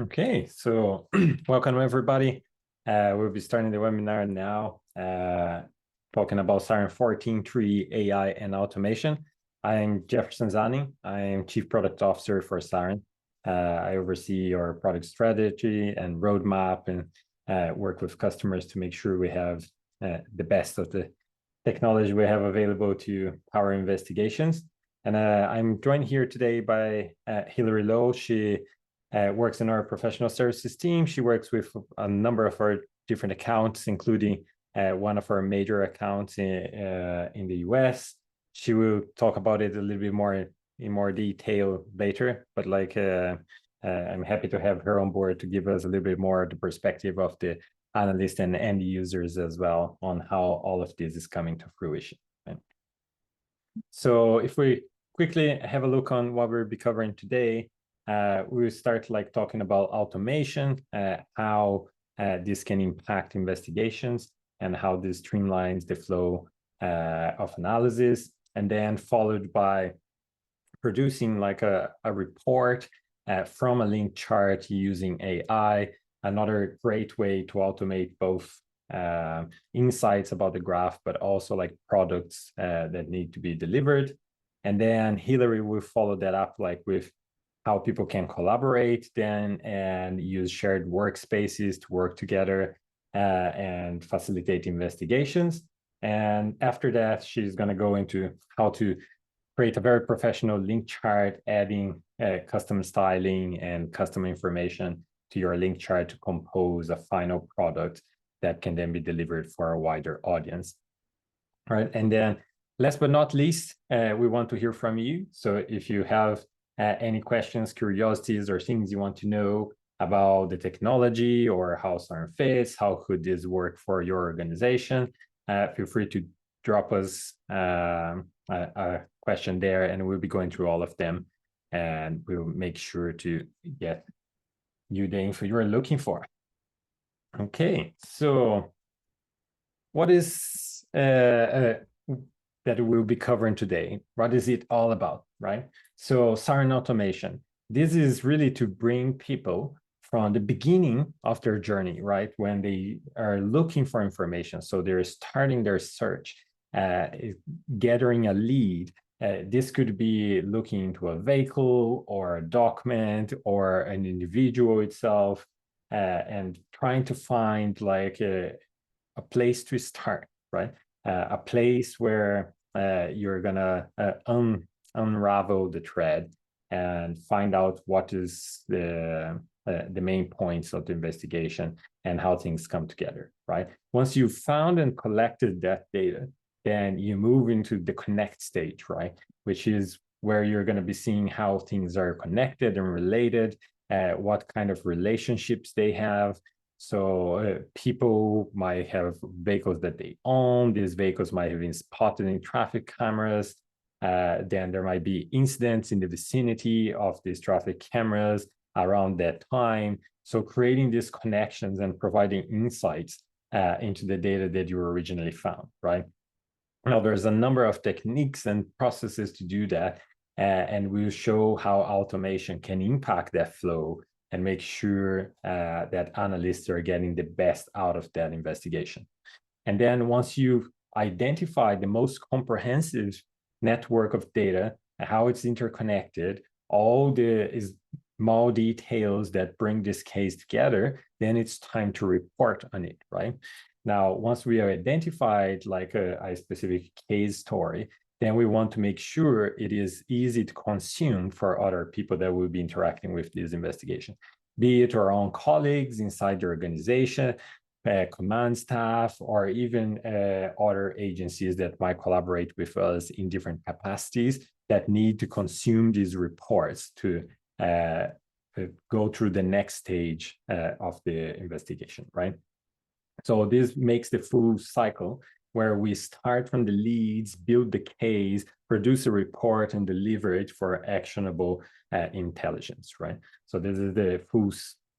Okay, so welcome everybody. We'll be starting the webinar now, talking about Siren 14.3 AI and automation. I'm Jefferson Zani. I am Chief Product Officer for Siren. I oversee our product strategy and roadmap and work with customers to make sure we have the best of the technology we have available to power investigations. And I'm joined here today by Hilary Lowe. She works in our professional services team. She works with a number of our different accounts, including one of our major accounts in the US. She will talk about it a little bit more in more detail later, but I'm happy to have her on board to give us a little bit more the perspective of the analysts and end users as well on how all of this is coming to fruition. Right? So if we quickly have a look on what we'll be covering today, we'll start talking about automation, how this can impact investigations and how this streamlines the flow of analysis, and then followed by producing a report from a link chart using AI, another great way to automate both insights about the graph, but also products that need to be delivered. And then Hilary will follow that up with how people can collaborate then and use shared workspaces to work together and facilitate investigations. And after that, she's going to go into how to create a very professional link chart, adding custom styling and custom information to your link chart to compose a final product that can then be delivered for a wider audience. All right, and then last but not least, we want to hear from you. So if you have any questions, curiosities, or things you want to know about the technology or how Siren fits, how could this work for your organization, feel free to drop us a question there, and we'll be going through all of them, and we'll make sure to get you the info you're looking for. Okay, so what is that we'll be covering today? What is it all about, right? So Siren automation, this is really to bring people from the beginning of their journey, right? When they are looking for information. So they're starting their search, gathering a lead. This could be looking into a vehicle or a document or an individual itself, and trying to find a place to start, right? A place where you're gonna unravel the thread and find out what is the main points of the investigation and how things come together, right? Once you've found and collected that data, then you move into the connect stage, right? Which is where you're going to be seeing how things are connected and related, what kind of relationships they have. So people might have vehicles that they own. These vehicles might have been spotted in traffic cameras. Then there might be incidents in the vicinity of these traffic cameras around that time. So creating these connections and providing insights into the data that you originally found, right? Now, there's a number of techniques and processes to do that, and we'll show how automation can impact that flow and make sure that analysts are getting the best out of that investigation. And then once you've identified the most comprehensive network of data, how it's interconnected, all the small details that bring this case together, then it's time to report on it, right? Now, once we have identified a specific case story, then we want to make sure it is easy to consume for other people that will be interacting with this investigation, be it our own colleagues inside the organization, command staff, or even other agencies that might collaborate with us in different capacities that need to consume these reports to go through the next stage of the investigation, right? So this makes the full cycle where we start from the leads, build the case, produce a report, and deliver it for actionable intelligence, right? So this is the full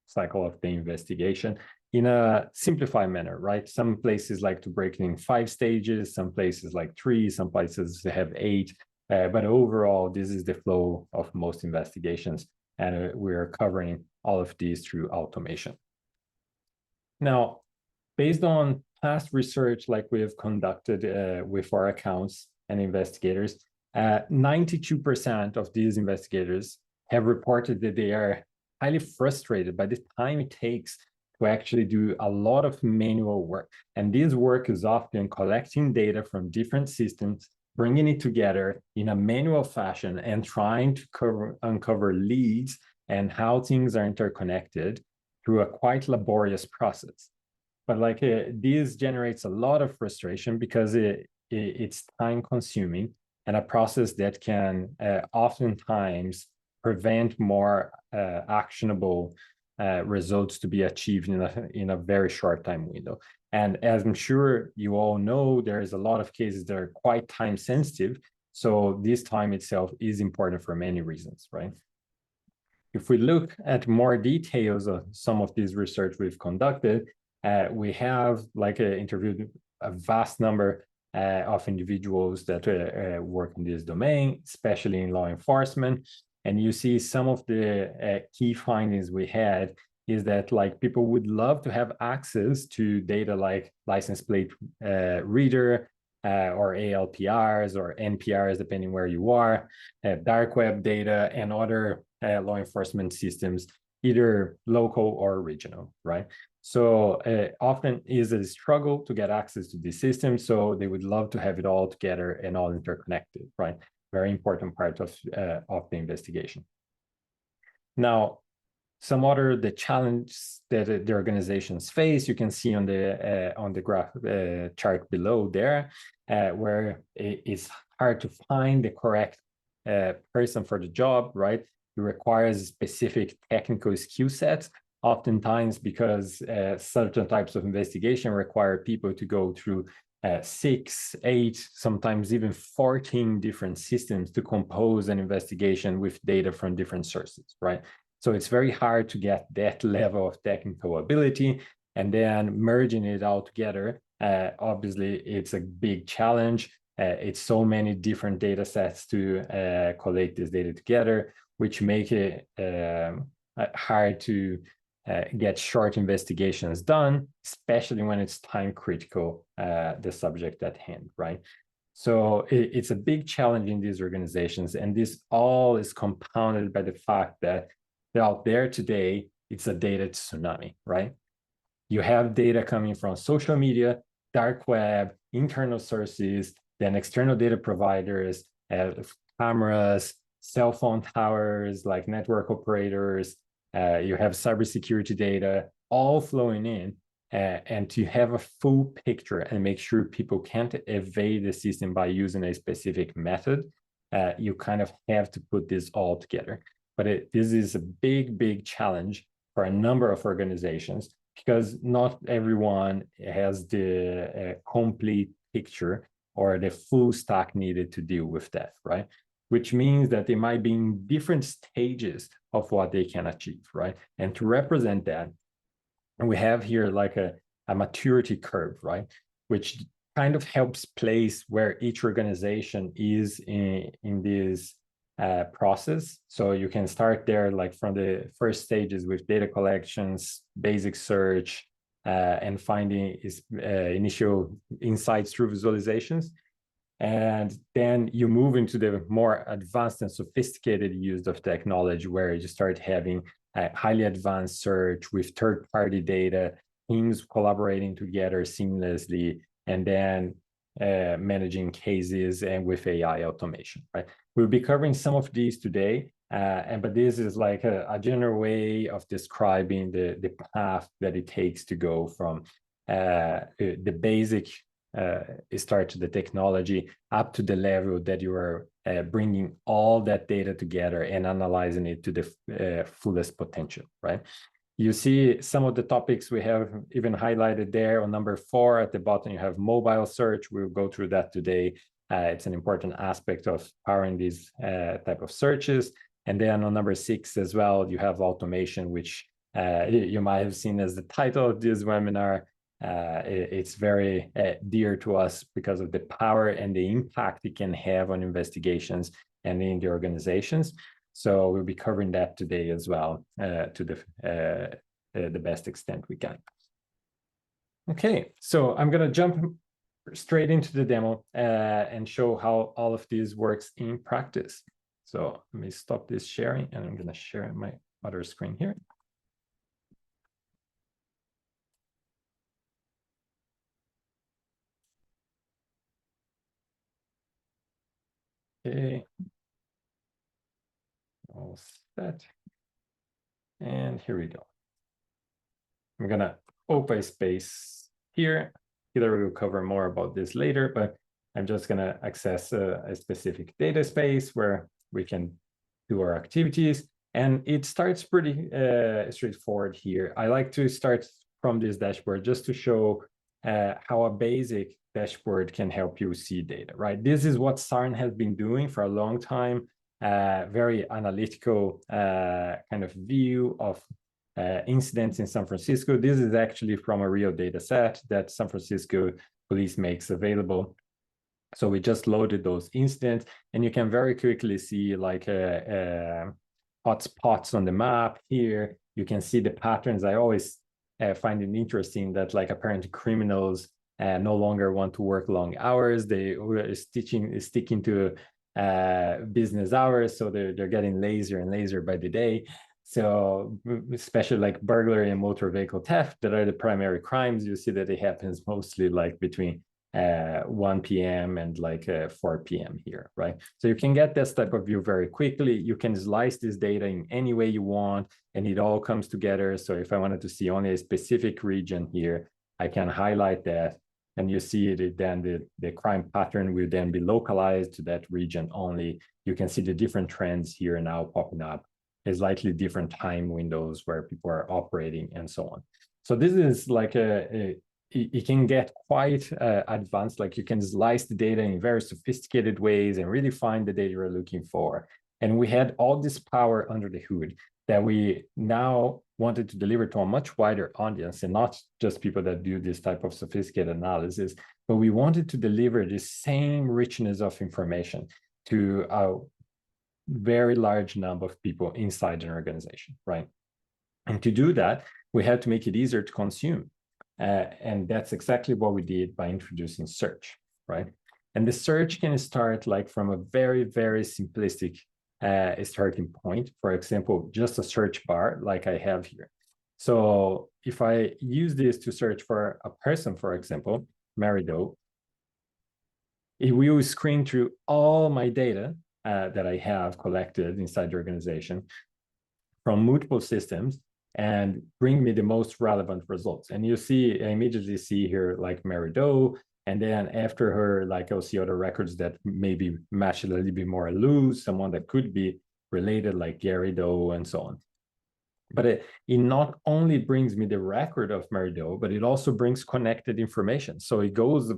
cycle of the investigation in a simplified manner, right? Some places like to break it in 5 stages, some places like 3, some places have 8, but overall, this is the flow of most investigations and we're covering all of these through automation. Now, based on past research like we have conducted with our accounts and investigators, 92% of these investigators have reported that they are highly frustrated by the time it takes to actually do a lot of manual work. And this work is often collecting data from different systems, bringing it together in a manual fashion and trying to uncover leads and how things are interconnected through a quite laborious process. But like this generates a lot of frustration because it's time consuming and a process that can oftentimes prevent more actionable results to be achieved in a very short time window. And as I'm sure you all know, there is a lot of cases that are quite time sensitive. So this time itself is important for many reasons, right? If we look at more details of some of this research we've conducted, we have interviewed a vast number of individuals that work in this domain, especially in law enforcement. And you see some of the key findings we had is that people would love to have access to data like license plate reader or ALPRs or NPRs, depending where you are, dark web data and other law enforcement systems, either local or regional, right? So often is a struggle to get access to these systems. So they would love to have it all together and all interconnected, right? Very important part of the investigation. Now, some other the challenges that the organizations face, you can see on the graph chart below there, where it's hard to find the correct person for the job, right? It requires specific technical skill sets, oftentimes because certain types of investigation require people to go through 6, 8, sometimes even 14 different systems to compose an investigation with data from different sources, right? So it's very hard to get that level of technical ability, and then merging it all together, obviously it's a big challenge. It's so many different data sets to collate this data together, which make it hard to get short investigations done, especially when it's time critical, the subject at hand, right? So it's a big challenge in these organizations, and this all is compounded by the fact that out there today, it's a data tsunami, right? You have data coming from social media, dark web, internal sources, then external data providers, cameras, cell phone towers, like network operators. You have cybersecurity data all flowing in, and to have a full picture and make sure people can't evade the system by using a specific method, you kind of have to put this all together. But this is a big, big challenge for a number of organizations because not everyone has the complete picture or the full stack needed to deal with that, right? Which means that they might be in different stages of what they can achieve, right? And to represent that, we have here like a maturity curve, right? Which kind of helps place where each organization is in this process. So you can start there like from the first stages with data collections, basic search, and finding initial insights through visualizations. And then you move into the more advanced and sophisticated use of technology where you start having highly advanced search with third-party data, teams collaborating together seamlessly, and then managing cases and with AI automation, right? We'll be covering some of these today, but this is like a general way of describing the path that it takes to go from the basic start to the technology up to the level that you are bringing all that data together and analyzing it to the fullest potential, right? You see some of the topics we have even highlighted there. On number 4 at the bottom, you have mobile search. We'll go through that today. It's an important aspect of powering these type of searches. And then on number 6 as well, you have automation, which you might have seen as the title of this webinar. It's very dear to us because of the power and the impact it can have on investigations and in the organizations. So we'll be covering that today as well to the best extent we can. Okay, so I'm going to jump straight into the demo and show how all of this works in practice. So let me stop this sharing, and I'm going to share my other screen here. Okay, all set. And here we go. I'm going to open a space here. Hillary will cover more about this later, but I'm just going to access a specific data space where we can do our activities. And it starts pretty straightforward here. I like to start from this dashboard just to show how a basic dashboard can help you see data, right? This is what Siren has been doing for a long time, very analytical kind of view of incidents in San Francisco. This is actually from a real data set that San Francisco police makes available. So we just loaded those incidents, and you can very quickly see like hotspots on the map here. You can see the patterns. I always find it interesting that like apparently criminals no longer want to work long hours. They are sticking to business hours, so they're getting lazier and lazier by the day. So especially like burglary and motor vehicle theft, that are the primary crimes, you see that it happens mostly like between 1 p.m. and like 4 p.m. here, right? So you can get this type of view very quickly. You can slice this data in any way you want, and it all comes together. So if I wanted to see only a specific region here, I can highlight that, and you see it, then the crime pattern will then be localized to that region only. You can see the different trends here now popping up, a slightly different time windows where people are operating and so on. So this is like it can get quite advanced. Like you can slice the data in very sophisticated ways and really find the data you're looking for. And we had all this power under the hood that we now wanted to deliver to a much wider audience, and not just people that do this type of sophisticated analysis, but we wanted to deliver the same richness of information to a very large number of people inside an organization, right? And to do that, we had to make it easier to consume. And that's exactly what we did by introducing search, right? And the search can start like from a very, very simplistic starting point. For example, just a search bar like I have here. So if I use this to search for a person, for example, Mary Doe, it will screen through all my data that I have collected inside the organization from multiple systems and bring me the most relevant results. And you see, I immediately see here like Mary Doe, and then after her, like I'll see other records that maybe match a little bit more loose, someone that could be related like Gary Doe and so on. But it not only brings me the record of Mary Doe, but it also brings connected information. So it goes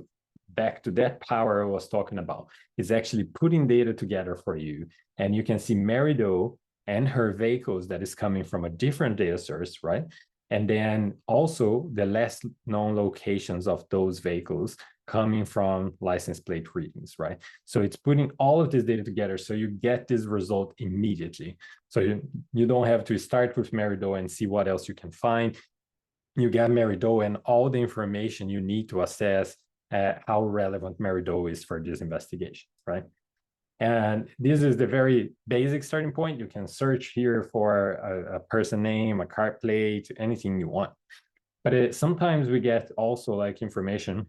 back to that power I was talking about. It's actually putting data together for you. And you can see Mary Doe and her vehicles that is coming from a different data source, right? And then also the less known locations of those vehicles coming from license plate readings, right? So it's putting all of this data together so you get this result immediately. So you don't have to start with Mary Doe and see what else you can find. You get Mary Doe and all the information you need to assess how relevant Mary Doe is for this investigation, right? And this is the very basic starting point. You can search here for a person name, a car plate, anything you want. But sometimes we get also like information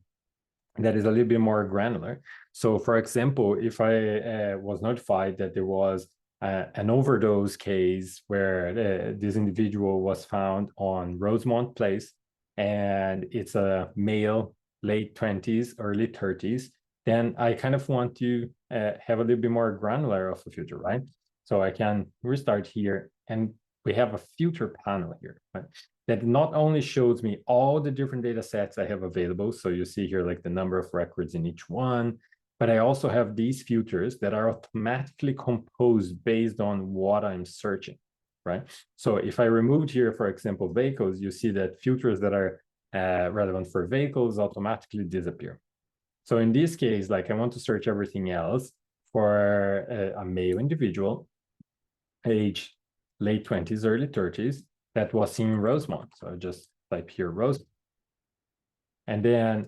that is a little bit more granular. So for example, if I was notified that there was an overdose case where this individual was found on Rosemont Place, and it's a male, late 20s, early 30s, then I kind of want to have a little bit more granular of the future, right? So I can restart here, and we have a future panel here, right? That not only shows me all the different data sets I have available, so you see here like the number of records in each one, but I also have these futures that are automatically composed based on what I'm searching, right? So if I removed here, for example, vehicles, you see that futures that are relevant for vehicles automatically disappear. So in this case, like I want to search everything else for a male individual. age late 20s, early 30s, that was seen in Rosemont. So I just type here Rosemont. And then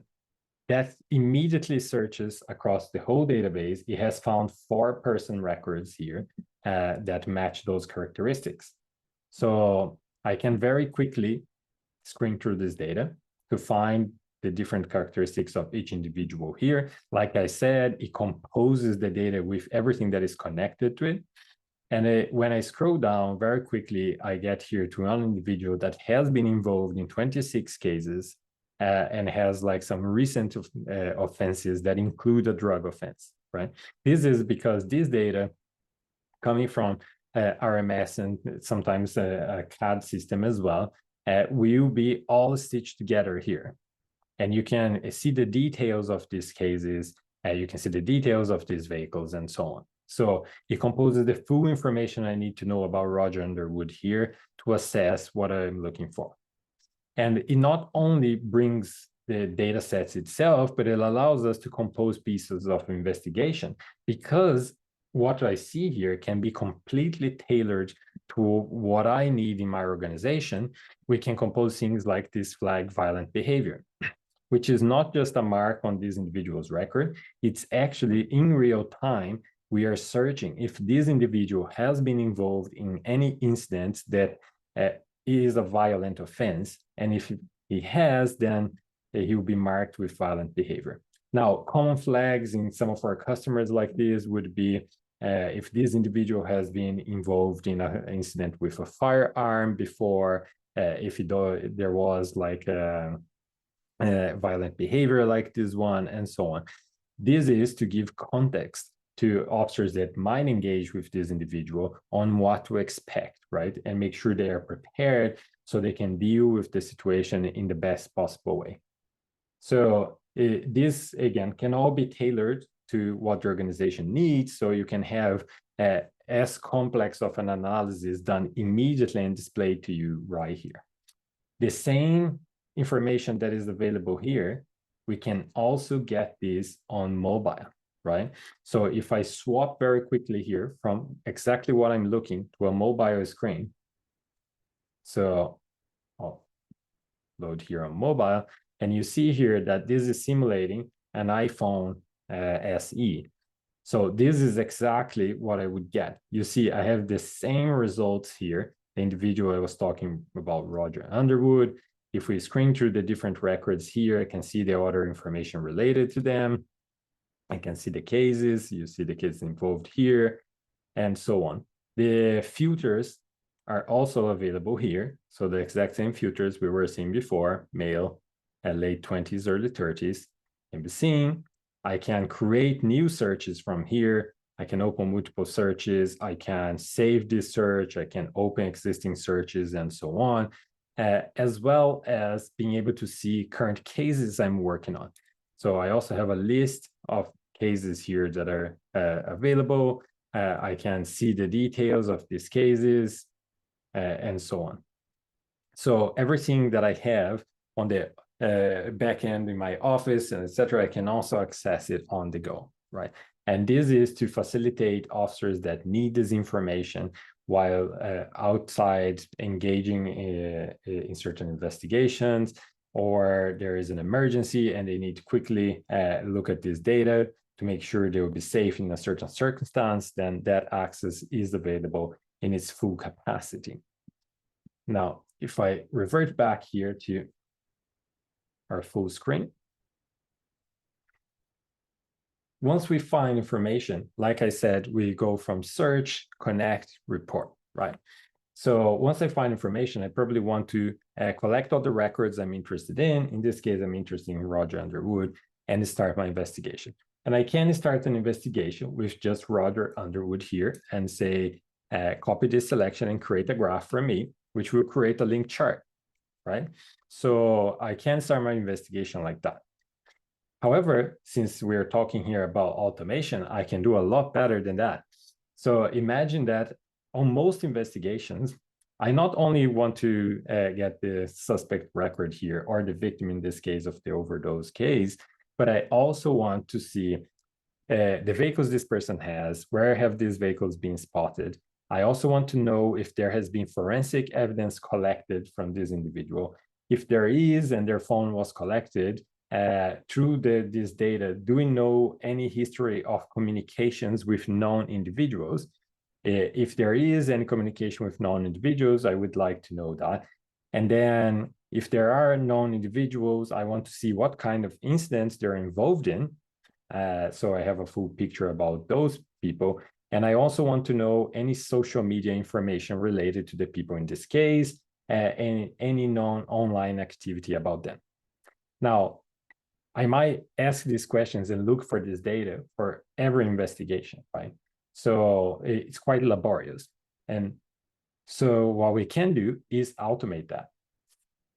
that immediately searches across the whole database. It has found 4 person records here that match those characteristics. So I can very quickly screen through this data to find the different characteristics of each individual here. Like I said, it composes the data with everything that is connected to it. And when I scroll down very quickly, I get here to one individual that has been involved in 26 cases and has like some recent offenses that include a drug offense, right? This is because this data coming from RMS and sometimes a CAD system as well will be all stitched together here. And you can see the details of these cases, you can see the details of these vehicles and so on. So it composes the full information I need to know about Roger Underwood here to assess what I'm looking for. And it not only brings the data sets itself, but it allows us to compose pieces of investigation, because what I see here can be completely tailored to what I need in my organization. We can compose things like this flag violent behavior, which is not just a mark on this individual's record. It's actually in real time, we are searching if this individual has been involved in any incident that is a violent offense. And if he has, then he will be marked with violent behavior. Now, common flags in some of our customers like this would be if this individual has been involved in an incident with a firearm before, if there was like violent behavior like this one, and so on. This is to give context to officers that might engage with this individual on what to expect, right? And make sure they are prepared so they can deal with the situation in the best possible way. So this, again, can all be tailored to what the organization needs, so you can have as complex of an analysis done immediately and displayed to you right here. The same information that is available here, we can also get this on mobile, right? So if I swap very quickly here from exactly what I'm looking to a mobile screen, so I'll load here on mobile, and you see here that this is simulating an iPhone SE. So this is exactly what I would get. You see, I have the same results here. The individual I was talking about, Roger Underwood. If we screen through the different records here, I can see the other information related to them. I can see the cases. You see the cases involved here, and so on. The filters are also available here. So the exact same filters we were seeing before, male at late 20s, early 30s, can be seen. I can create new searches from here. I can open multiple searches. I can save this search. I can open existing searches and so on, as well as being able to see current cases I'm working on. So I also have a list of cases here that are available. I can see the details of these cases and so on. So everything that I have on the back end in my office and etc., I can also access it on the go, right? And this is to facilitate officers that need this information while outside engaging in certain investigations, or there is an emergency and they need to quickly look at this data to make sure they will be safe in a certain circumstance. Then that access is available in its full capacity. Now, if I revert back here to our full screen, once we find information, like I said, we go from search, connect, report, right? So once I find information, I probably want to collect all the records I'm interested in. In this case, I'm interested in Roger Underwood, and start my investigation. And I can start an investigation with just Roger Underwood here and say, copy this selection and create a graph for me, which will create a link chart, right? So I can start my investigation like that. However, since we're talking here about automation, I can do a lot better than that. So imagine that on most investigations, I not only want to get the suspect record here, or the victim in this case of the overdose case, but I also want to see the vehicles this person has, where have these vehicles been spotted, I also want to know if there has been forensic evidence collected from this individual. If there is, and their phone was collected, through this data, do we know any history of communications with known individuals? If there is any communication with known individuals, I would like to know that. And then if there are known individuals, I want to see what kind of incidents they're involved in. So I have a full picture about those people. And I also want to know any social media information related to the people in this case, and any known online activity about them. Now, I might ask these questions and look for this data for every investigation, right? So it's quite laborious. And so what we can do is automate that.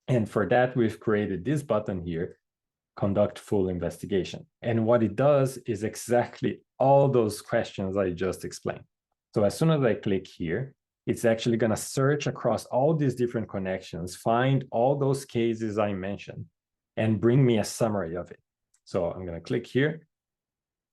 And for that, we've created this button here, conduct full investigation. And what it does is exactly all those questions I just explained. So as soon as I click here, it's actually going to search across all these different connections, find all those cases I mentioned, and bring me a summary of it. So I'm going to click here,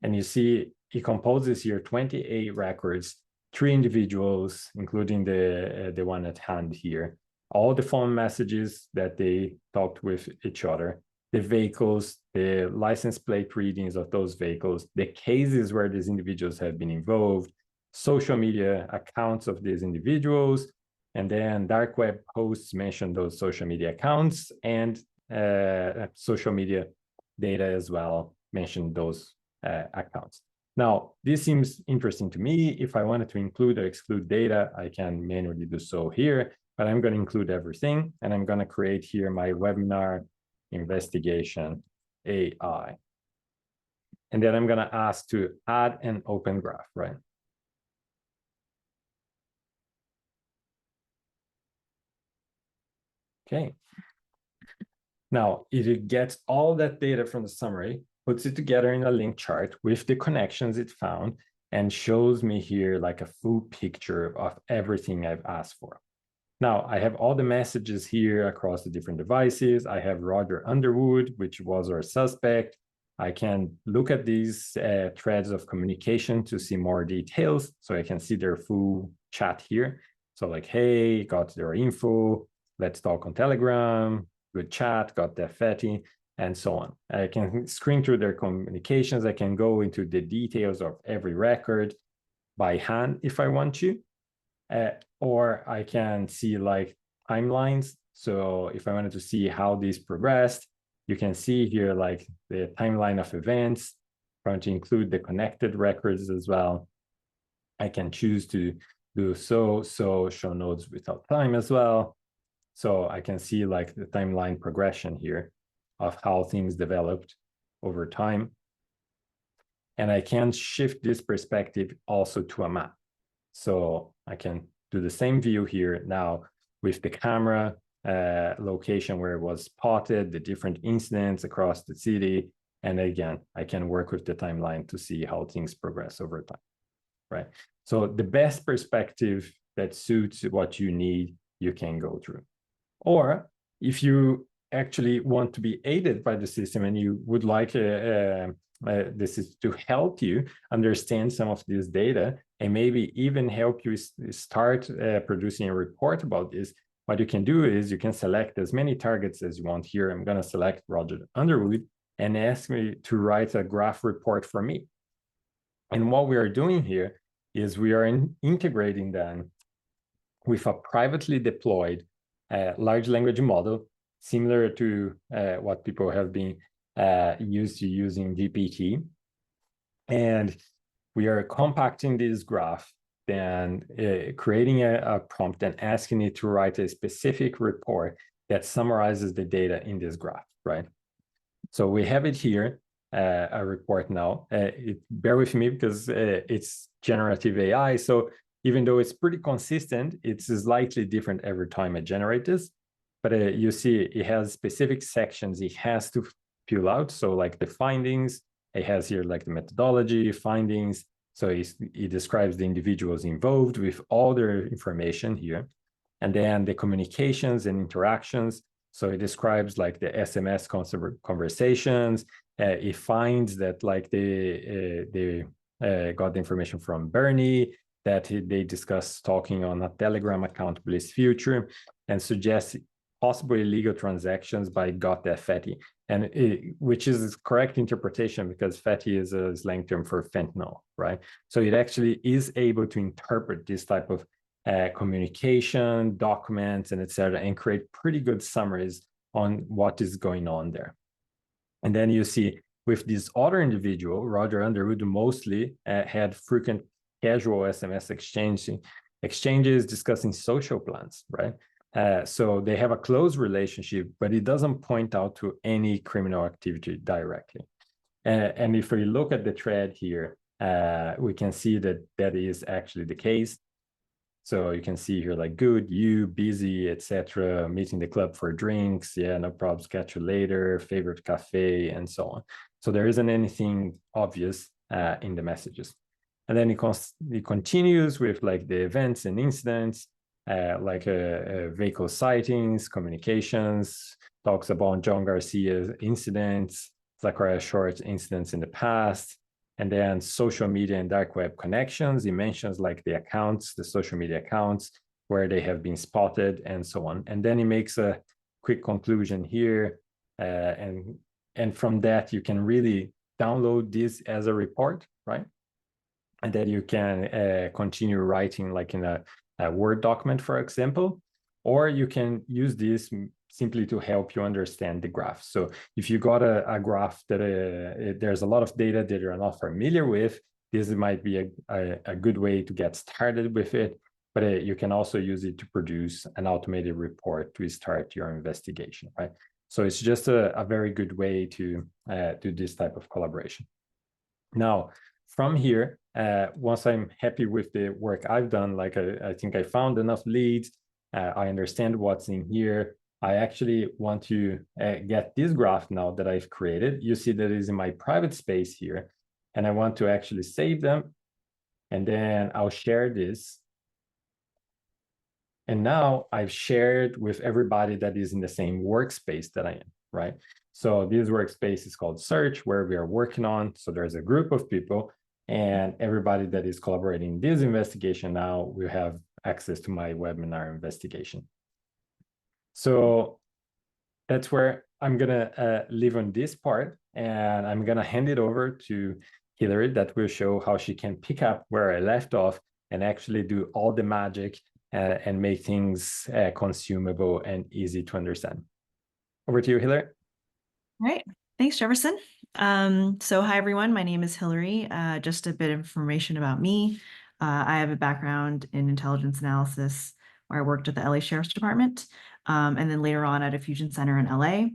and you see it composes here 28 records, 3 individuals, including the one at hand here, all the phone messages that they talked with each other, the vehicles, the license plate readings of those vehicles, the cases where these individuals have been involved, social media accounts of these individuals, and then dark web posts mention those social media accounts, and social media data as well mention those accounts. Now, this seems interesting to me. If I wanted to include or exclude data, I can manually do so here, but I'm going to include everything, and I'm going to create here my webinar investigation AI. And then I'm going to ask to add an open graph, right? Okay. Now, it gets all that data from the summary, puts it together in a link chart with the connections it found, and shows me here like a full picture of everything I've asked for. Now, I have all the messages here across the different devices. I have Roger Underwood, which was our suspect. I can look at these threads of communication to see more details. So I can see their full chat here. So like, hey, got their info. Let's talk on Telegram. Good chat, got their fatty, and so on. I can screen through their communications. I can go into the details of every record by hand if I want to. Or I can see like timelines. So if I wanted to see how these progressed, you can see here like the timeline of events, trying to include the connected records as well. I can choose to do so show nodes without time as well. So I can see like the timeline progression here of how things developed over time. And I can shift this perspective also to a map. So I can do the same view here now with the camera location where it was spotted, the different incidents across the city. And again, I can work with the timeline to see how things progress over time, right? So the best perspective that suits what you need, you can go through. Or if you actually want to be aided by the system and you would like this is to help you understand some of this data and maybe even help you start producing a report about this, what you can do is you can select as many targets as you want here. I'm going to select Roger Underwood and ask me to write a graph report for me. And what we are doing here is we are integrating them with a privately deployed large language model, similar to what people have been used to using GPT. And we are compacting this graph, then creating a prompt and asking it to write a specific report that summarizes the data in this graph, right? So we have it here, a report now. Bear with me because it's generative AI. So even though it's pretty consistent, it's slightly different every time I generate this. But you see it has specific sections it has to fill out. So like the findings, it has here like the methodology, findings. So it describes the individuals involved with all their information here. And then the communications and interactions. So it describes like the SMS conversations. It finds that like they got the information from Bernie. that they discuss talking on a Telegram account Bliss future and suggest possible illegal transactions by got that fatty, and which is correct interpretation because fatty is a slang term for fentanyl, right? So it actually is able to interpret this type of communication, documents, and etc., and create pretty good summaries on what is going on there. And then you see with this other individual, Roger Underwood, mostly had frequent casual SMS exchanges discussing social plans, right? So they have a close relationship, but it doesn't point out to any criminal activity directly. And if we look at the thread here, we can see that that is actually the case. So you can see here like good, you, busy, etc., meeting the club for drinks, yeah, no problems, catch you later, favorite cafe, and so on. So there isn't anything obvious in the messages. And then it continues with like the events and incidents, like vehicle sightings, communications, talks about John Garcia's incidents, Zachariah Short's incidents in the past, and then social media and dark web connections. He mentions like the accounts, the social media accounts, where they have been spotted and so on. And then he makes a quick conclusion here. And from that, you can really download this as a report, right? And then you can continue writing like in a Word document, for example, or you can use this simply to help you understand the graph. So if you got a graph that there's a lot of data that you're not familiar with, this might be a good way to get started with it, but you can also use it to produce an automated report to start your investigation, right? So it's just a very good way to do this type of collaboration. Now, from here, once I'm happy with the work I've done, like I think I found enough leads, I understand what's in here, I actually want to get this graph now that I've created. You see that is in my private space here, and I want to actually save them, and then I'll share this. And now I've shared with everybody that is in the same workspace that I am, right? So this workspace is called Search, where we are working on. So there's a group of people, and everybody that is collaborating in this investigation now will have access to my webinar investigation. So that's where I'm gonna leave on this part, and I'm gonna hand it over to Hillary that will show how she can pick up where I left off and actually do all the magic and make things consumable and easy to understand. Over to you, Hillary. All right. Thanks, Jefferson. So hi, everyone. My name is Hillary. Just a bit of information about me. I have a background in intelligence analysis where I worked at the LA Sheriff's Department, and then later on at a fusion center in LA.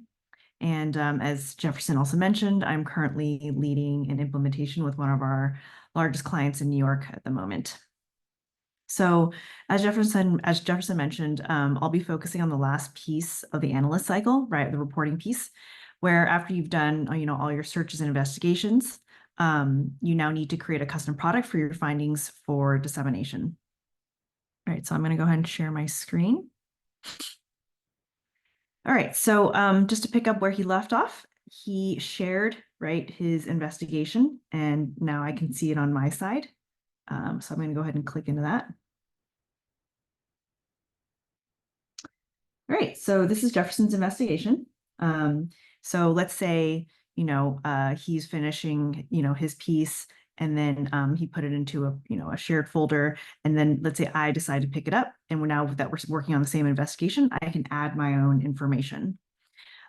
And as Jefferson also mentioned, I'm currently leading an implementation with one of our largest clients in New York at the moment. So as Jefferson mentioned, I'll be focusing on the last piece of the analyst cycle, right, the reporting piece, where after you've done all your searches and investigations, you now need to create a custom product for your findings for dissemination. All right, so I'm going to go ahead and share my screen. All right, so just to pick up where he left off, he shared, right, his investigation, and now I can see it on my side. So I'm going to go ahead and click into that. All right, so this is Jefferson's investigation. So let's say, he's finishing, his piece, and then he put it into a shared folder, and then let's say I decide to pick it up, and now that we're working on the same investigation, I can add my own information.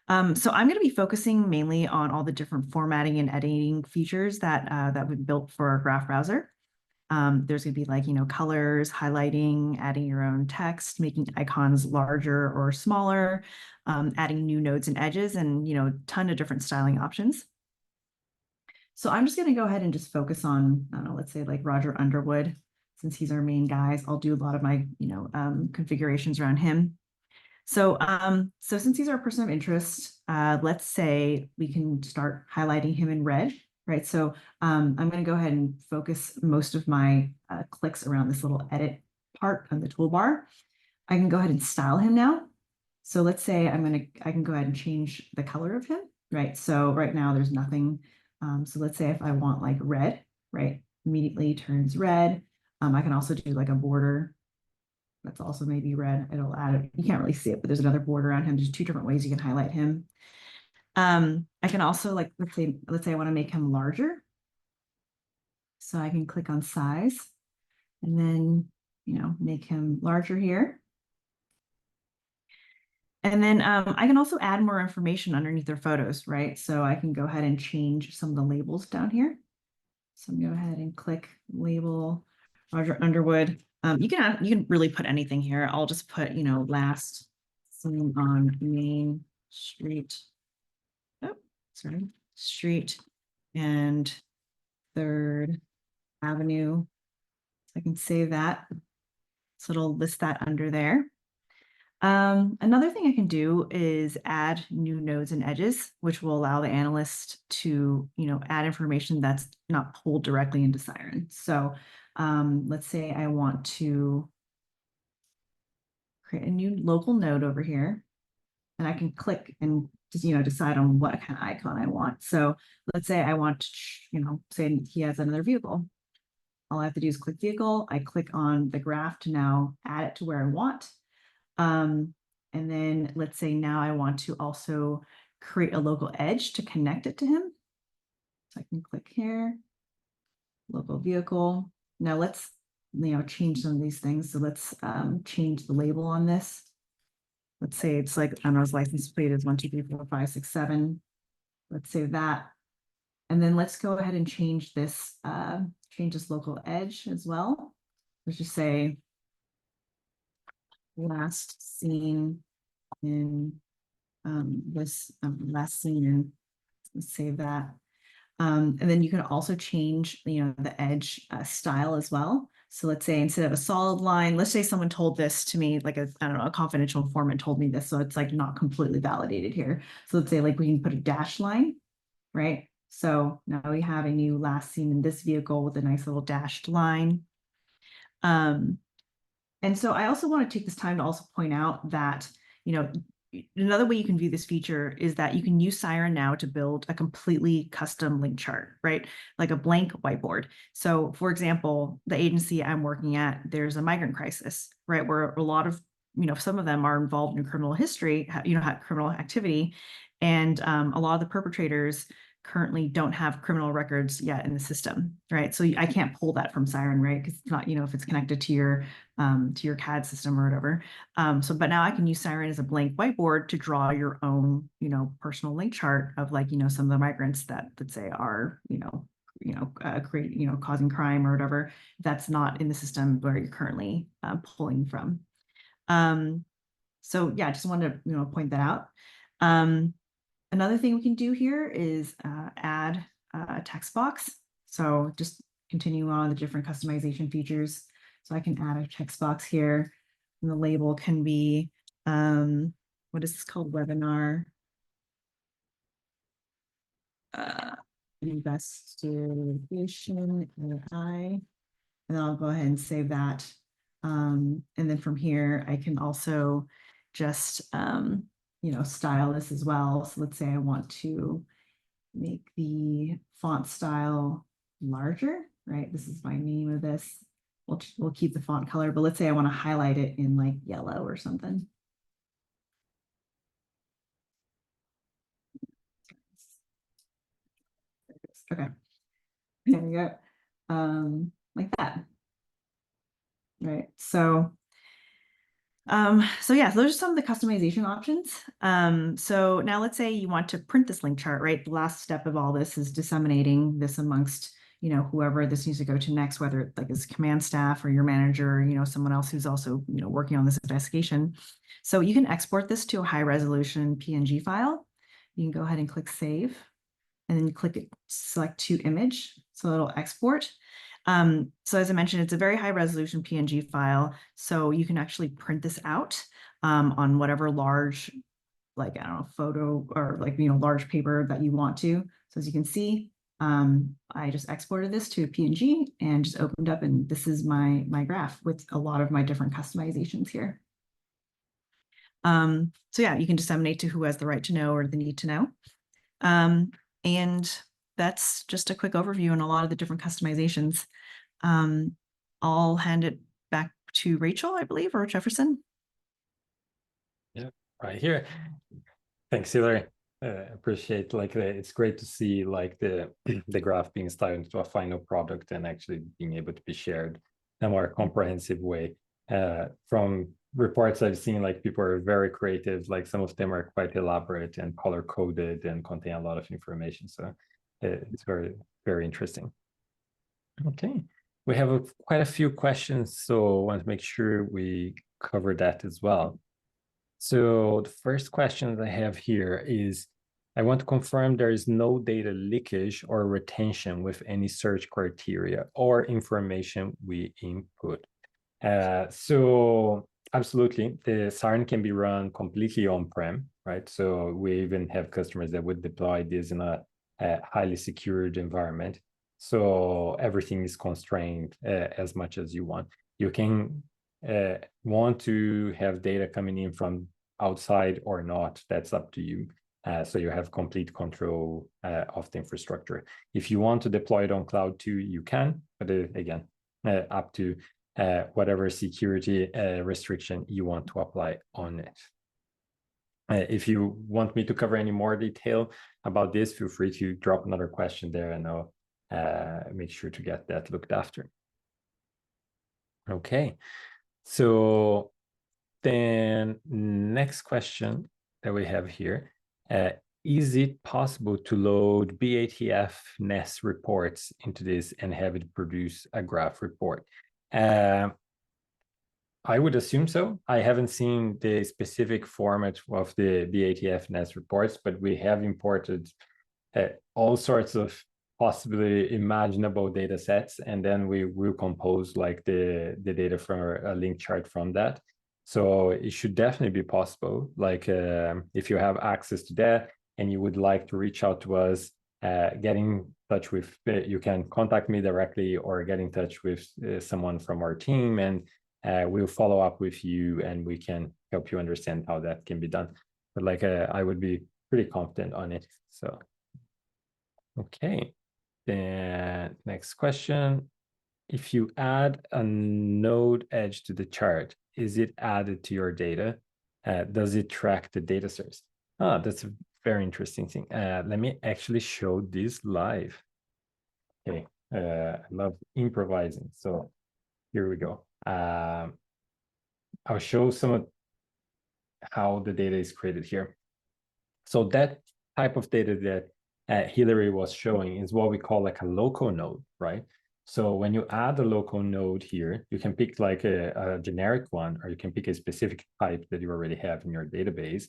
So I'm going to be focusing mainly on all the different formatting and editing features that we've built for our graph browser. There's going to be like, colors, highlighting, adding your own text, making icons larger or smaller, adding new nodes and edges, and, a ton of different styling options. So I'm just going to go ahead and just focus on, I don't know, let's say like Roger Underwood, since he's our main guy. I'll do a lot of my, configurations around him. So, so since he's our person of interest, let's say we can start highlighting him in red. Right, so I'm going to go ahead and focus most of my clicks around this little edit part of the toolbar. I can go ahead and style him now. So let's say I can go ahead and change the color of him. Right, so right now there's nothing. So let's say if I want like red, right, immediately turns red. I can also do like a border. That's also maybe red. It'll add it. You can't really see it, but there's another border on him. There's 2 different ways you can highlight him. I can also, like, let's say I want to make him larger. So I can click on size and then, make him larger here. And then I can also add more information underneath their photos, right? So I can go ahead and change some of the labels down here. So I'm going to go ahead and click label Roger Underwood. You can really put anything here. I'll just put, last seen on Main Street. Oh, sorry, Street and 3rd Avenue. So I can save that. So it'll list that under there. Another thing I can do is add new nodes and edges, which will allow the analyst to, add information that's not pulled directly into Siren. So let's say I want to create a new local node over here, and I can click and just, decide on what kind of icon I want. So let's say I want to, say he has another vehicle. All I have to do is click vehicle. I click on the graph to now add it to where I want. And then let's say now I want to also create a local edge to connect it to him. So I can click here, local vehicle. Now let's, change some of these things. So let's change the label on this. Let's say it's like, I don't know, his license plate is 1, 2, 3, 4, 5, 6, 7. Let's save that. And then let's go ahead and change this local edge as well. Let's just say last seen in last seen in, let's save that. And then you can also change, the edge style as well. So let's say instead of a solid line, let's say someone told this to me, like a confidential informant told me this. So it's like not completely validated here. So let's say like we can put a dash line, right? So now we have a new last seen in this vehicle with a nice little dashed line. And so I also want to take this time to also point out that, another way you can view this feature is that you can use Siren now to build a completely custom link chart, right? Like a blank whiteboard. So for example, the agency I'm working at, there's a migrant crisis, right? Where a lot of, some of them are involved in criminal history, criminal activity. And a lot of the perpetrators currently don't have criminal records yet in the system, right? So I can't pull that from Siren, right? Because it's not, if it's connected to your CAD system or whatever. But now I can use Siren as a blank whiteboard to draw your own, personal link chart of like, some of the migrants that say are, causing crime or whatever. That's not in the system where you're currently pulling from. So yeah, I just wanted to, point that out. Another thing we can do here is add a text box. So just continue on the different customization features. So I can add a text box here, and the label can be, what is this called? Webinar. Investigation AI. And then I'll go ahead and save that. And then from here, I can also just, style this as well. So let's say I want to make the font style larger, right? This is my name of this. We'll keep the font color, but let's say I want to highlight it in like yellow or something. Okay, there we go. Like that. Right. So yeah, so those are some of the customization options. So now let's say you want to print this link chart, right? The last step of all this is disseminating this amongst, whoever this needs to go to next, whether it's like his command staff or your manager, someone else who's also, working on this investigation. So you can export this to a high resolution PNG file. You can go ahead and click save, and then you click it, select to image. So it'll export. So as I mentioned, it's a very high resolution PNG file. So you can actually print this out on whatever large, like, I don't know, photo or like, large paper that you want to. So as you can see, I just exported this to a PNG and just opened up, and this is my graph with a lot of my different customizations here. So yeah, you can disseminate to who has the right to know or the need to know. And that's just a quick overview on a lot of the different customizations. I'll hand it back to Rachel, I believe, or Jefferson. Yeah, right here. Thanks, Hilary. Appreciate it's great to see like the the graph being styled into a final product and actually being able to be shared in a more comprehensive way. From reports I've seen, like people are very creative, like some of them are quite elaborate and color coded and contain a lot of information. So it's very, very interesting. Okay, we have quite a few questions, so I want to make sure we cover that as well. So the first question that I have here is, I want to confirm there is no data leakage or retention with any search criteria or information we input. So absolutely, the Siren can be run completely on-prem, right? So we even have customers that would deploy this in a highly secured environment. So everything is constrained as much as you want. You can want to have data coming in from outside or not, that's up to you. So you have complete control of the infrastructure. If you want to deploy it on cloud too, you can, but again, up to whatever security restriction you want to apply on it. If you want me to cover any more detail about this, feel free to drop another question there and I'll make sure to get that looked after. Okay, so then next question that we have here, is it possible to load BATF NES reports into this and have it produce a graph report? I would assume so. I haven't seen the specific format of the BATF NES reports, but we have imported all sorts of possibly imaginable data sets, and then we will compose like the data from a link chart from that. So it should definitely be possible. Like if you have access to that and you would like to reach out to us, get in touch with, you can contact me directly or get in touch with someone from our team, and we'll follow up with you and we can help you understand how that can be done. But like I would be pretty confident on it. So, okay. Then next question. If you add a node edge to the chart, is it added to your data? Does it track the data source? Ah, that's a very interesting thing. Let me actually show this live. Okay, I love improvising. So here we go. I'll show some of how the data is created here. So that type of data that Hilary was showing is what we call like a local node, right? So when you add a local node here, you can pick like a generic one, or you can pick a specific type that you already have in your database.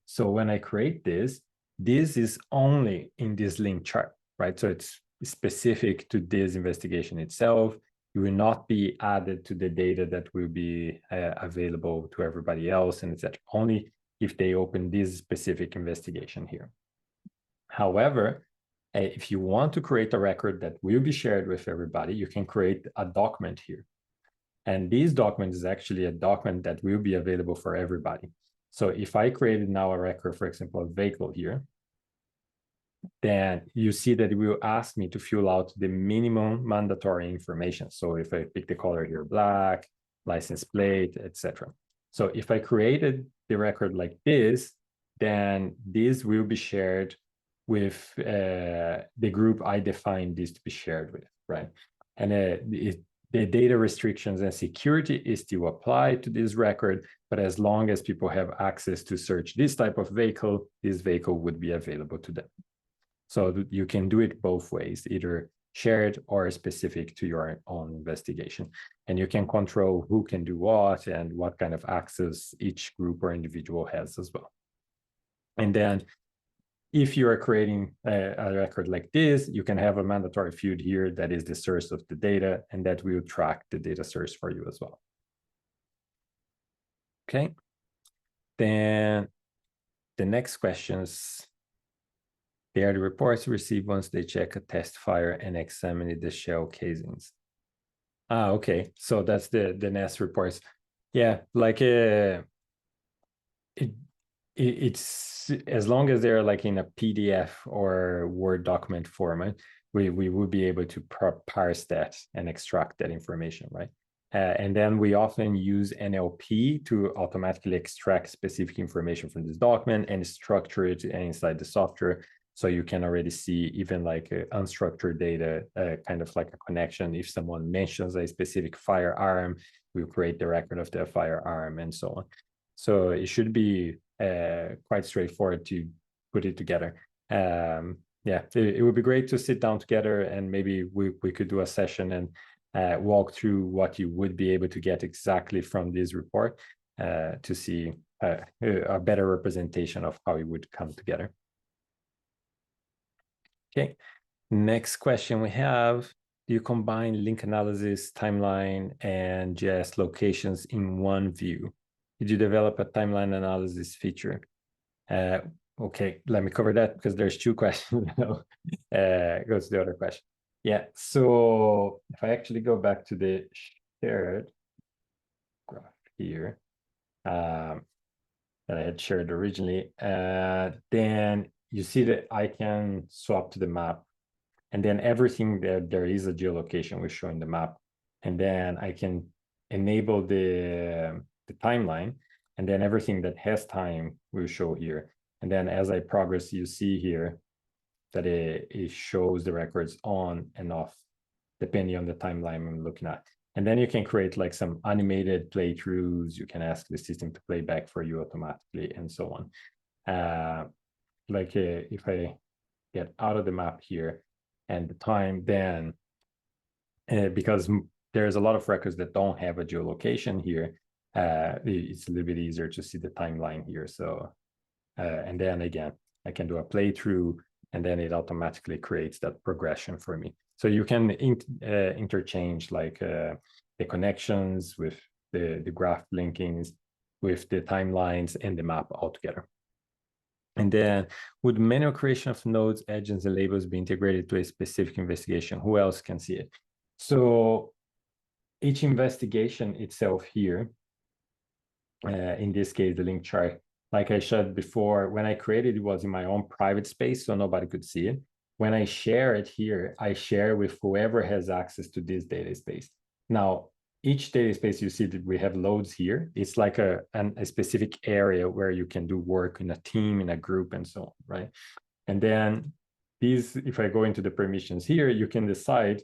So when I create this is only in this link chart, right? So it's specific to this investigation itself. It will not be added to the data that will be available to everybody else, and it's only if they open this specific investigation here. However, if you want to create a record that will be shared with everybody, you can create a document here. And this document is actually a document that will be available for everybody. So if I created now a record, for example, a vehicle here, then you see that it will ask me to fill out the minimum mandatory information. So if I pick the color here, black, license plate, etc. So if I created the record like this, then this will be shared with the group I defined this to be shared with, right? And the data restrictions and security is still applied to this record, but as long as people have access to search this type of vehicle, this vehicle would be available to them. So you can do it both ways, either shared or specific to your own investigation. And you can control who can do what and what kind of access each group or individual has as well. And then if you are creating a record like this, you can have a mandatory field here that is the source of the data, and that will track the data source for you as well. Okay. Then the next questions, they are the reports received once they check a test fire and examine the shell casings. Ah, okay. So that's the NES reports. Yeah, like it's as long as they're like in a PDF or Word document format, we would be able to parse that and extract that information, right? And then we often use NLP to automatically extract specific information from this document and structure it inside the software. So you can already see even like unstructured data, kind of like a connection. If someone mentions a specific firearm, we'll create the record of the firearm and so on. So it should be quite straightforward to put it together. Yeah, it would be great to sit down together and maybe we could do a session and walk through what you would be able to get exactly from this report to see a better representation of how it would come together. Okay, next question we have. Do you combine link analysis, timeline, and GIS locations in one view? Did you develop a timeline analysis feature? Okay, let me cover that because there's two questions. Goes to the other question. Yeah, so if I actually go back to the shared graph here that I had shared originally, then you see that I can swap to the map, and then everything there is a geolocation we show in the map, and then I can enable the timeline, and then everything that has time will show here. And then as I progress, you see here that it shows the records on and off, depending on the timeline I'm looking at. And then you can create like some animated playthroughs. You can ask the system to play back for you automatically and so on. If I get out of the map here and the time, then because there's a lot of records that don't have a geolocation here, it's a little bit easier to see the timeline here. So, and then again, I can do a playthrough and then it automatically creates that progression for me. So you can interchange like the connections with the graph linkings with the timelines and the map altogether. And then would manual creation of nodes, edges, and labels be integrated to a specific investigation? Who else can see it? So each investigation itself here, in this case, the link chart, like I showed before, when I created it was in my own private space, so nobody could see it. When I share it here, I share with whoever has access to this data space. Now, each data space you see that we have loads here, it's like a specific area where you can do work in a team, in a group, and so on, right? And then these, if I go into the permissions here, you can decide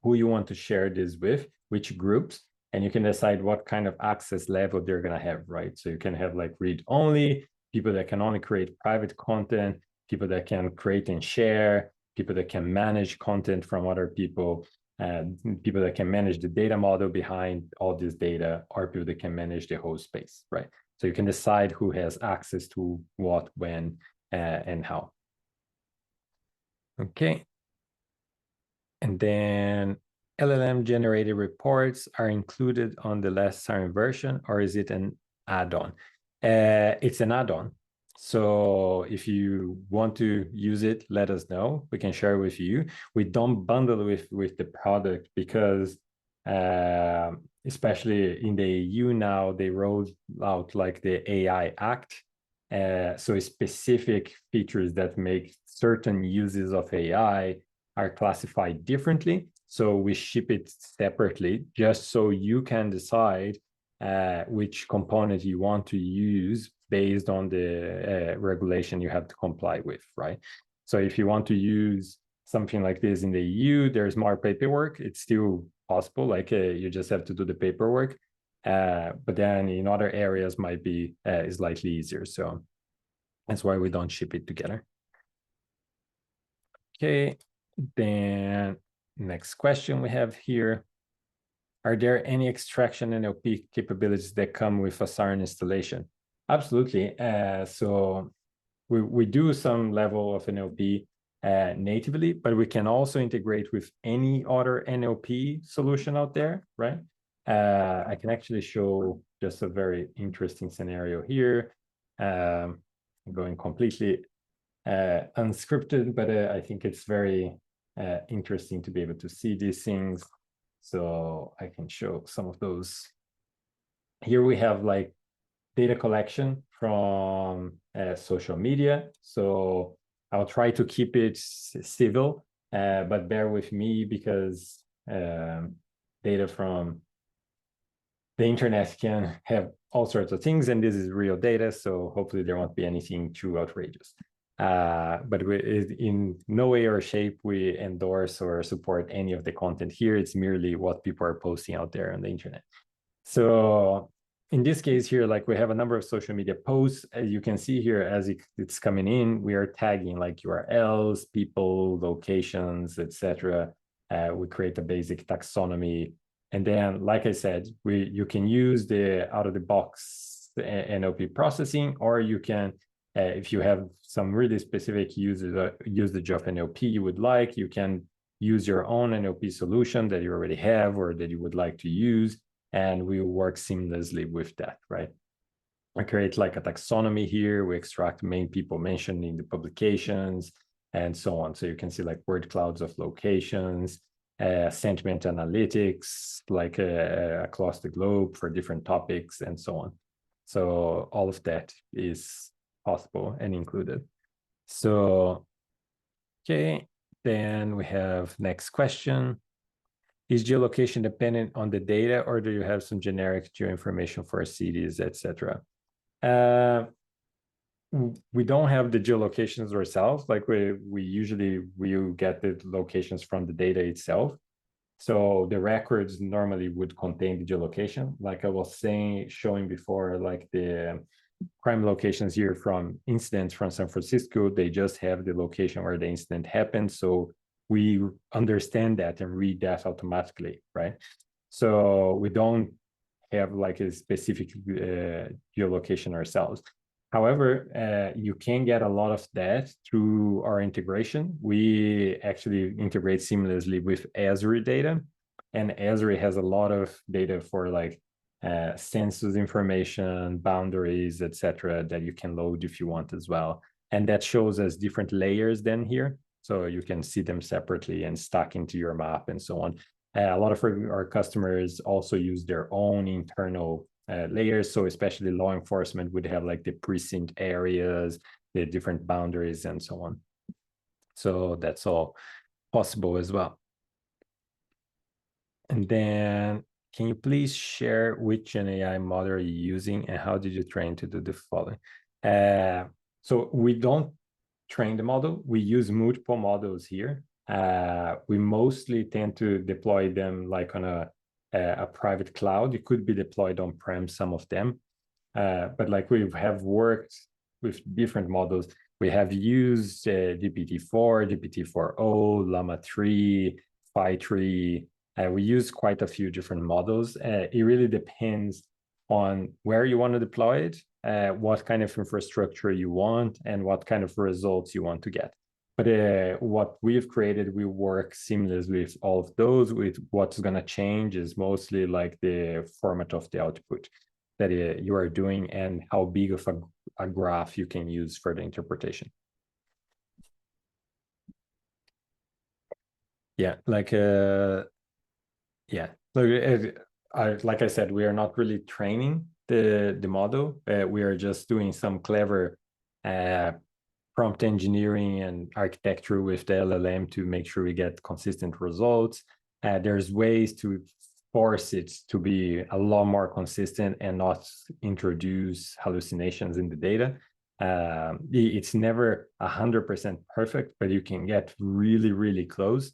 who you want to share this with, which groups, and you can decide what kind of access level they're going to have, right? So you can have like read only, people that can only create private content, people that can create and share, people that can manage content from other people, and people that can manage the data model behind all this data, or people that can manage the whole space, right? So you can decide who has access to what, when, and how. Okay. And then LLM generated reports are included on the last Siren version, or is it an add-on? It's an add-on. So if you want to use it, let us know. We can share it with you. We don't bundle with the product because especially in the EU now, they rolled out like the AI Act. So specific features that make certain uses of AI are classified differently. So we ship it separately just so you can decide which component you want to use based on the regulation you have to comply with, right? So if you want to use something like this in the EU, there's more paperwork. It's still possible, like you just have to do the paperwork. But then in other areas might be slightly easier. So that's why we don't ship it together. Okay, then next question we have here. Are there any extraction NLP capabilities that come with a Siren installation? Absolutely. So we do some level of NLP natively, but we can also integrate with any other NLP solution out there, right? I can actually show just a very interesting scenario here. Going completely unscripted, but I think it's very interesting to be able to see these things. So I can show some of those. Here we have like data collection from social media. So I'll try to keep it civil. but bear with me because data from the internet can have all sorts of things, and this is real data, so hopefully there won't be anything too outrageous. But in no way or shape we endorse or support any of the content here. It's merely what people are posting out there on the internet. So in this case here, like we have a number of social media posts. As you can see here, as it's coming in, we are tagging like URLs, people, locations, etc. We create a basic taxonomy. And then, like I said, you can use the out-of-the-box NLP processing, or you can, if you have some really specific usage of NLP you would like, you can use your own NLP solution that you already have or that you would like to use, and we work seamlessly with that, right? I create like a taxonomy here. We extract main people mentioned in the publications and so on. So you can see like word clouds of locations, sentiment analytics, like across the globe for different topics and so on. So all of that is possible and included. So, okay, then we have next question. Is geolocation dependent on the data, or do you have some generic geo information for cities, etc.? We don't have the geolocations ourselves. Like we usually will get the locations from the data itself. So the records normally would contain the geolocation. Like I was showing before, like the crime locations here from incidents from San Francisco, they just have the location where the incident happened. So we understand that and read that automatically, right? So we don't have like a specific geolocation ourselves. However, you can get a lot of that through our integration. We actually integrate seamlessly with Esri data, and Esri has a lot of data for like census information, boundaries, etc., that you can load if you want as well. And that shows us different layers than here. So you can see them separately and stack into your map and so on. A lot of our customers also use their own internal layers. So especially law enforcement would have like the precinct areas, the different boundaries and so on. So that's all possible as well. And then can you please share which Gen AI model are you using and how did you train to do the following? So we don't train the model. We use multiple models here. We mostly tend to deploy them like on a private cloud. It could be deployed on-prem, some of them. But like we have worked with different models. We have used GPT-4, GPT-4o, Llama 3, Phi 3. We use quite a few different models. It really depends on where you want to deploy it, what kind of infrastructure you want, and what kind of results you want to get. But what we've created, we work seamlessly with all of those. With what's going to change is mostly like the format of the output that you are doing and how big of a graph you can use for the interpretation. Yeah, like yeah, like I said, we are not really training the model. We are just doing some clever prompt engineering and architecture with the LLM to make sure we get consistent results. There's ways to force it to be a lot more consistent and not introduce hallucinations in the data. It's never 100% perfect, but you can get really, really close.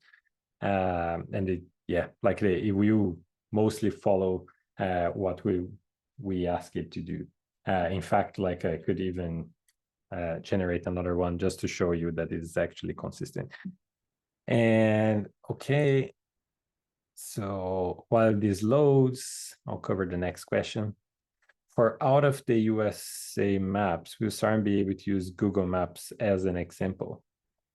And it will mostly follow what we ask it to do. In fact, like I could even generate another one just to show you that it's actually consistent. And okay, so while this loads, I'll cover the next question. For out of the USA maps, will Siren be able to use Google Maps as an example?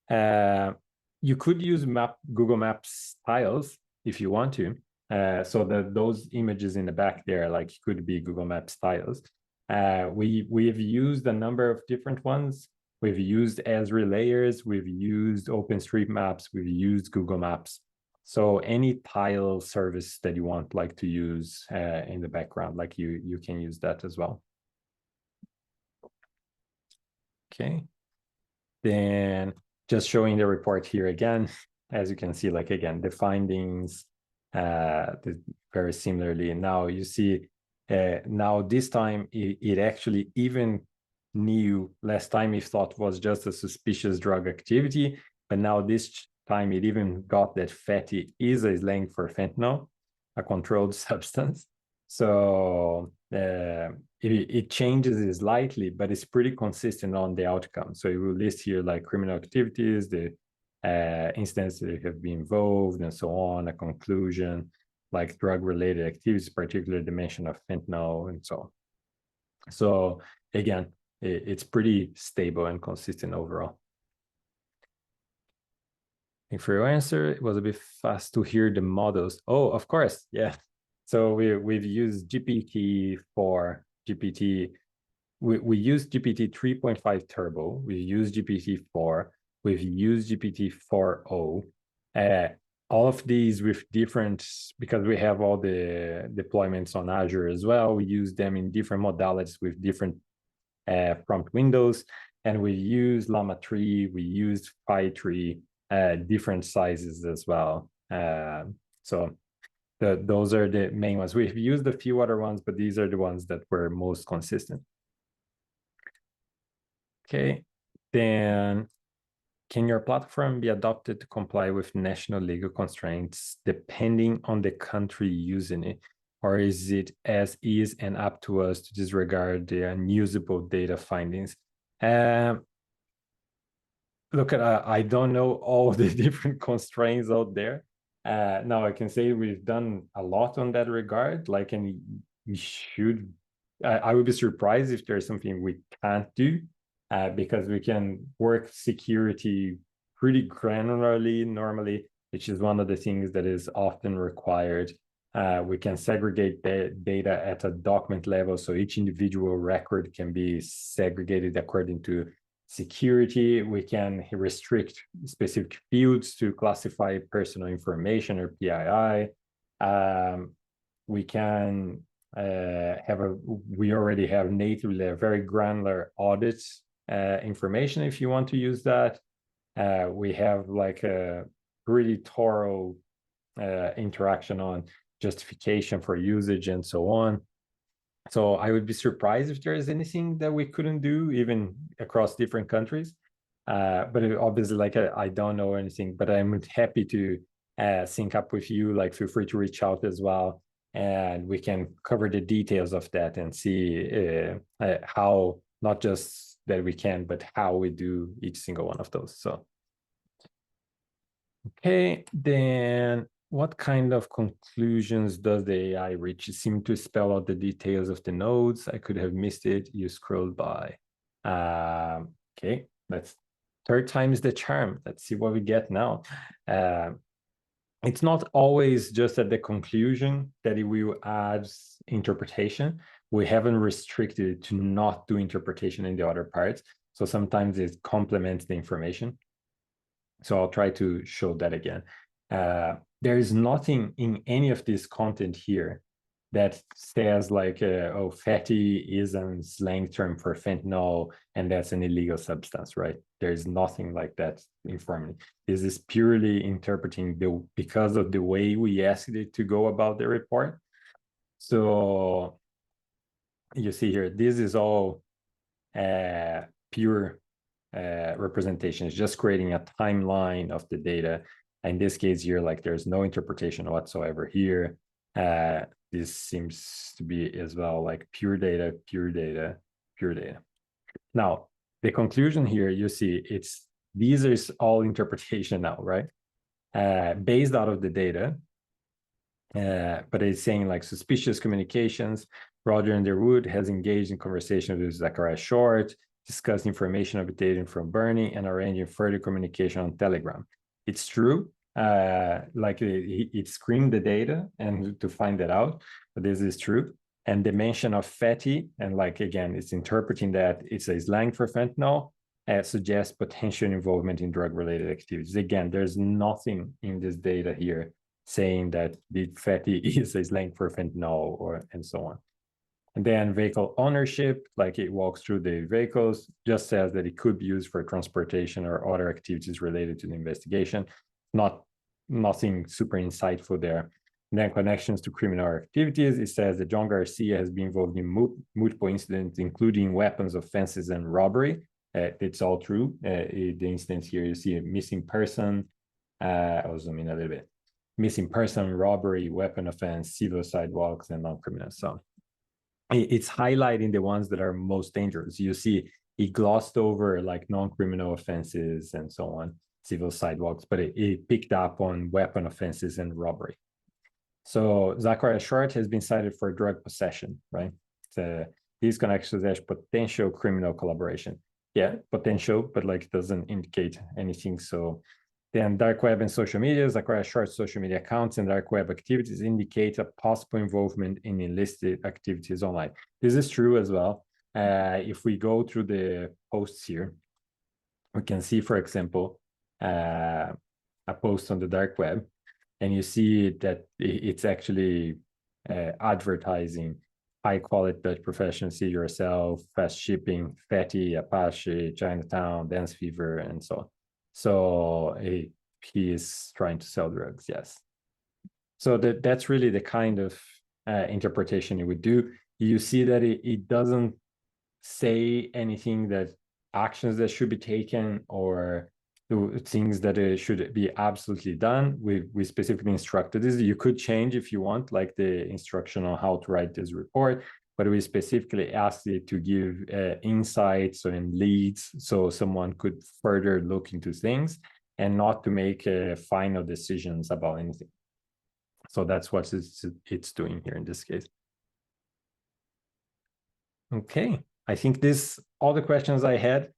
You could use Google Maps tiles if you want to. So that those images in the back there, like could be Google Maps tiles. We've used a number of different ones. We've used Esri layers. We've used OpenStreetMaps. We've used Google Maps. So any tile service that you want like to use in the background, like you can use that as well. Okay. Then just showing the report here again. as you can see, like again, the findings very similarly. Now you see, now this time it actually even knew. Last time it thought was just a suspicious drug activity, but now this time it even got that fatty is a slang for fentanyl, a controlled substance. So it changes it slightly, but it's pretty consistent on the outcome. So it will list here like criminal activities, the incidents that have been involved, and so on, a conclusion, like drug-related activities, particularly the mention of fentanyl and so on. So again, it's pretty stable and consistent overall. Thank you for your answer. It was a bit fast to hear the models. Oh, of course, yeah. So we've used GPT for GPT. We use GPT 3.5 Turbo. We use GPT-4. We've used GPT-4o. All of these with different, because we have all the deployments on Azure as well. We use them in different modalities with different prompt windows. And we use Llama 3. We used Phi 3, different sizes as well. So those are the main ones. We've used a few other ones, but these are the ones that were most consistent. Okay, then can your platform be adopted to comply with national legal constraints depending on the country using it? Or is it as is and up to us to disregard the unusable data findings? Look, I don't know all the different constraints out there. Now I can say we've done a lot on that regard, like, and we should, I would be surprised if there's something we can't do. Because we can work security pretty granularly normally, which is one of the things that is often required. We can segregate the data at a document level, so each individual record can be segregated according to security. We can restrict specific fields to classify personal information or PII. We can we already have natively a very granular audits information if you want to use that. We have like a pretty thorough interaction on justification for usage and so on. So I would be surprised if there is anything that we couldn't do, even across different countries. But obviously, like I don't know anything, but I'm happy to sync up with you. Like, feel free to reach out as well, and we can cover the details of that and see how, not just that we can, but how we do each single one of those. So, okay, then what kind of conclusions does the AI reach? It seemed to spell out the details of the nodes. I could have missed it. You scrolled by. Okay, let's, third time is the charm. Let's see what we get now. It's not always just at the conclusion that it will add interpretation. We haven't restricted it to not do interpretation in the other parts. So sometimes it complements the information. So I'll try to show that again. There is nothing in any of this content here that says like, oh, fatty is a slang term for fentanyl, and that's an illegal substance, right? There's nothing like that informing. This is purely interpreting because of the way we asked it to go about the report. So you see here, this is all pure representation. It's just creating a timeline of the data. In this case here, like, there's no interpretation whatsoever here. This seems to be as well like pure data, pure data, pure data. Now, the conclusion here, you see, these are all interpretation now, right? Based out of the data. But it's saying like suspicious communications. Roger Underwood has engaged in conversation with Zachariah Short, discussed information obtained from Bernie, and arranging further communication on Telegram. It's true. Like it screened the data and to find that out, but this is true. And the mention of fatty, and like, again, it's interpreting that it's a slang for fentanyl, suggests potential involvement in drug-related activities. Again, there's nothing in this data here saying that the fatty is a slang for fentanyl and so on. And then vehicle ownership, like it walks through the vehicles, just says that it could be used for transportation or other activities related to the investigation. nothing super insightful there. And then connections to criminal activities. It says that John Garcia has been involved in multiple incidents, including weapons offenses and robbery. It's all true. The instance here, you see a missing person. I'll zoom in a little bit. Missing person, robbery, weapon offense, civil sidewalks, and non-criminal. So it's highlighting the ones that are most dangerous. You see, he glossed over like non-criminal offenses and so on, civil sidewalks, but it picked up on weapon offenses and robbery. So Zachariah Short has been cited for drug possession, right? These connections as potential criminal collaboration. Yeah, potential, but like doesn't indicate anything. So then dark web and social media, Zachariah Short's social media accounts and dark web activities indicate a possible involvement in illicit activities online. This is true as well. If we go through the posts here, we can see, for example, a post on the dark web, and you see that it's actually advertising high quality Dutch professional, see yourself, fast shipping, Fatty, Apache, Chinatown, Dance Fever, and so on. So he is trying to sell drugs, yes. So that's really the kind of interpretation it would do. You see that it doesn't say anything that actions that should be taken or things that should be absolutely done. We specifically instructed this. You could change if you want, like the instruction on how to write this report, but we specifically asked it to give insights and leads so someone could further look into things and not to make final decisions about anything. So that's what it's doing here in this case. Okay, I think all the questions I had.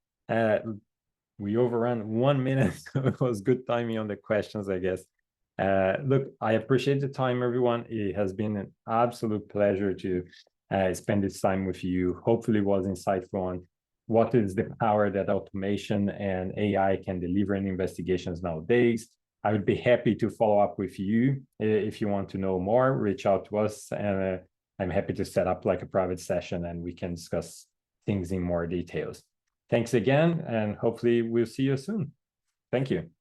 We overran 1 minute, so it was good timing on the questions, I guess. Look, I appreciate the time, everyone. It has been an absolute pleasure to spend this time with you. Hopefully it was insightful on what is the power that automation and AI can deliver in investigations nowadays. I would be happy to follow up with you. If you want to know more, reach out to us, and I'm happy to set up like a private session and we can discuss things in more details. Thanks again, and hopefully we'll see you soon. Thank you.